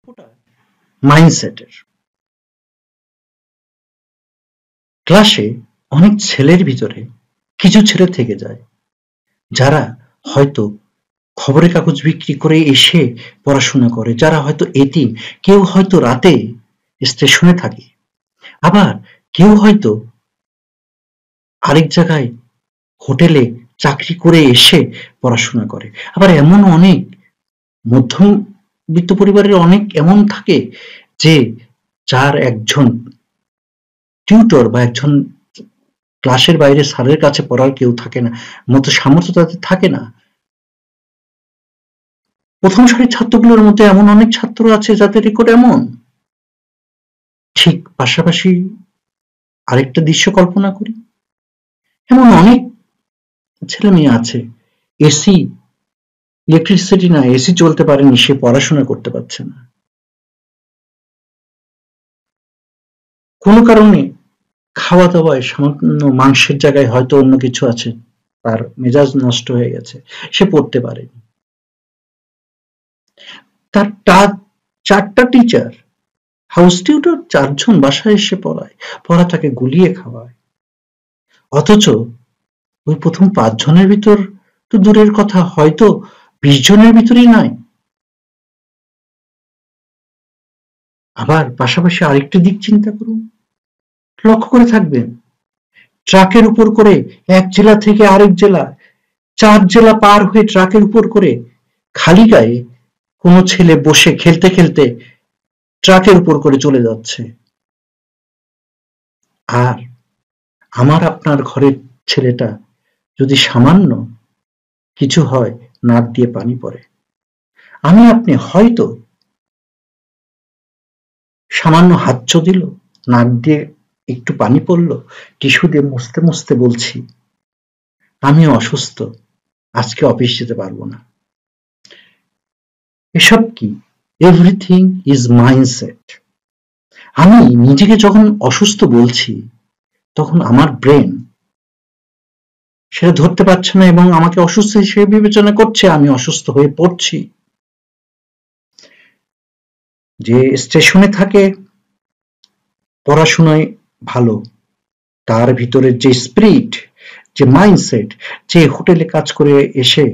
ওটা মাইন্ডসেটের। ক্লাসে অনেক ছেলের ভিতরে কিছু ছেলে থেকে যায় যারা হয়তো খবরের কাগজ বিক্রি করে এসে পড়াশোনা করে, যারা হয়তো এতিম, কেউ হয়তো রাতে স্টেশনে থাকে, আবার কেউ হয়তো আরেক জায়গায় হোটেলে চাকরি করে এসে পড়াশোনা করে। আবার এমন অনেক মধ্যবিত্ত পরিবারের অনেক এমন থাকে যে যার একজন টিউটর বা একজন ক্লাসের বাইরে স্যারের কাছে পড়ার কেউ থাকে না, মতো সামর্থ্য তাদের থাকে না। প্রথম সারির ছাত্রগুলোর মধ্যে এমন অনেক ছাত্র আছে যাদের রেকর্ড এমন। ঠিক পাশাপাশি আরেকটা দৃশ্য কল্পনা করি, এমন অনেক ছেলে মেয়ে আছে এসি ইলেকট্রিসিটি না এসি চলতে পারেনি, সে পড়াশোনা করতে পারছে না, কোনো কারণে খাওয়া দাওয়ায় সামান্য মাংসের জায়গায় হয়তো অন্য কিছু আছে, তার মেজাজ নষ্ট হয়ে গেছে, সে পড়তে পারেনি। তার চারটা টিচার, হাউস টিউটর 4 জন বাসায় এসে পড়ায়, পড়াটাকে গুলিয়ে খাওয়ায়। অথচ ওই প্রথম 5 জনের ভিতর তো দূরের কথা, হয়তো 20 জনের ভিতরেই নাই। আবার পাশাপাশি আরেকটি দিক চিন্তা করুন, লক্ষ্য করে থাকবেন, ট্রাকের উপর করে এক জেলা থেকে আরেক জেলা, 4 জেলা পার হয়ে ট্রাকের উপর করে খালি গায়ে কোনো ছেলে বসে খেলতে খেলতে ট্রাকের উপর করে চলে যাচ্ছে। আর আমার আপনার ঘরের ছেলেটা যদি সামান্য কিছু হয়, নাক দিয়ে পানি পড়ে, আমি আপনি হয়তো সামান্য হাতচো দিল, নাক দিয়ে একটু পানি পড়লো, টিস্যু দিয়ে মুছতে মুছতে বলছি আমি অসুস্থ, আজকে অফিস যেতে পারবো না। এসব কি? Everything is mindset. আমি নিজেকে যখন অসুস্থ বলছি তখন আমার ব্রেন সেটা ধরতে পারছে না এবং আমাকে অসুস্থ হিসেবে বিবেচনা করছে, আমি অসুস্থ হয়ে পড়ছি। যে স্টেশনে থাকে পড়াশোনায় ভালো, তার ভিতরে যে স্পিরিট, যে মাইন্ডসেট, যে হোটেলে কাজ করে এসে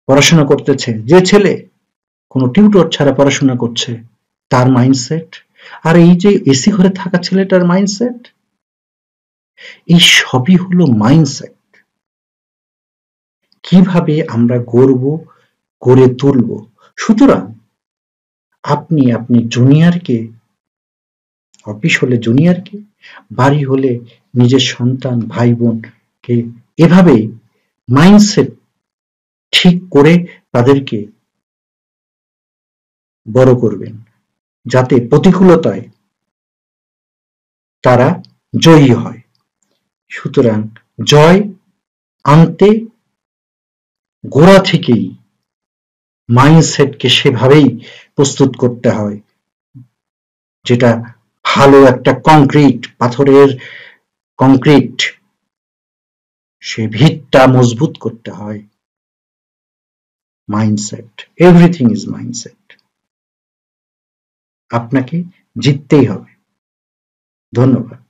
পড়াশোনা করতেছে, যে ছেলে কোনো টিউটর ছাড়া পড়াশোনা করছে, তার মাইন্ডসেট, আর এই যে এসি ঘরে থাকা ছেলেটার মাইন্ডসেট, এই সবই হলো মাইন্ডসেট। কিভাবে আমরা গড়ে তুলব। সুতরাং আপনি জুনিয়রকে, অফিস হলে জুনিয়রকে, বাড়ি হলে নিজের সন্তান ভাই বোনকে এভাবে মাইন্ডসেট ঠিক করে তাদেরকে বড় করবেন, যাতে প্রতিকূলতায় তারা জয়ী হয়। সুতরাং জয় আনতে গোড়া থেকেই মাইন্ডসেটকে সেভাবেই প্রস্তুত করতে হয়, যেটা ভালো একটা কংক্রিট, পাথরের কংক্রিট, সে ভিতটা মজবুত করতে হয়। Mindset, everything is mindset. আপনাকে জিততেই হবে। ধন্যবাদ।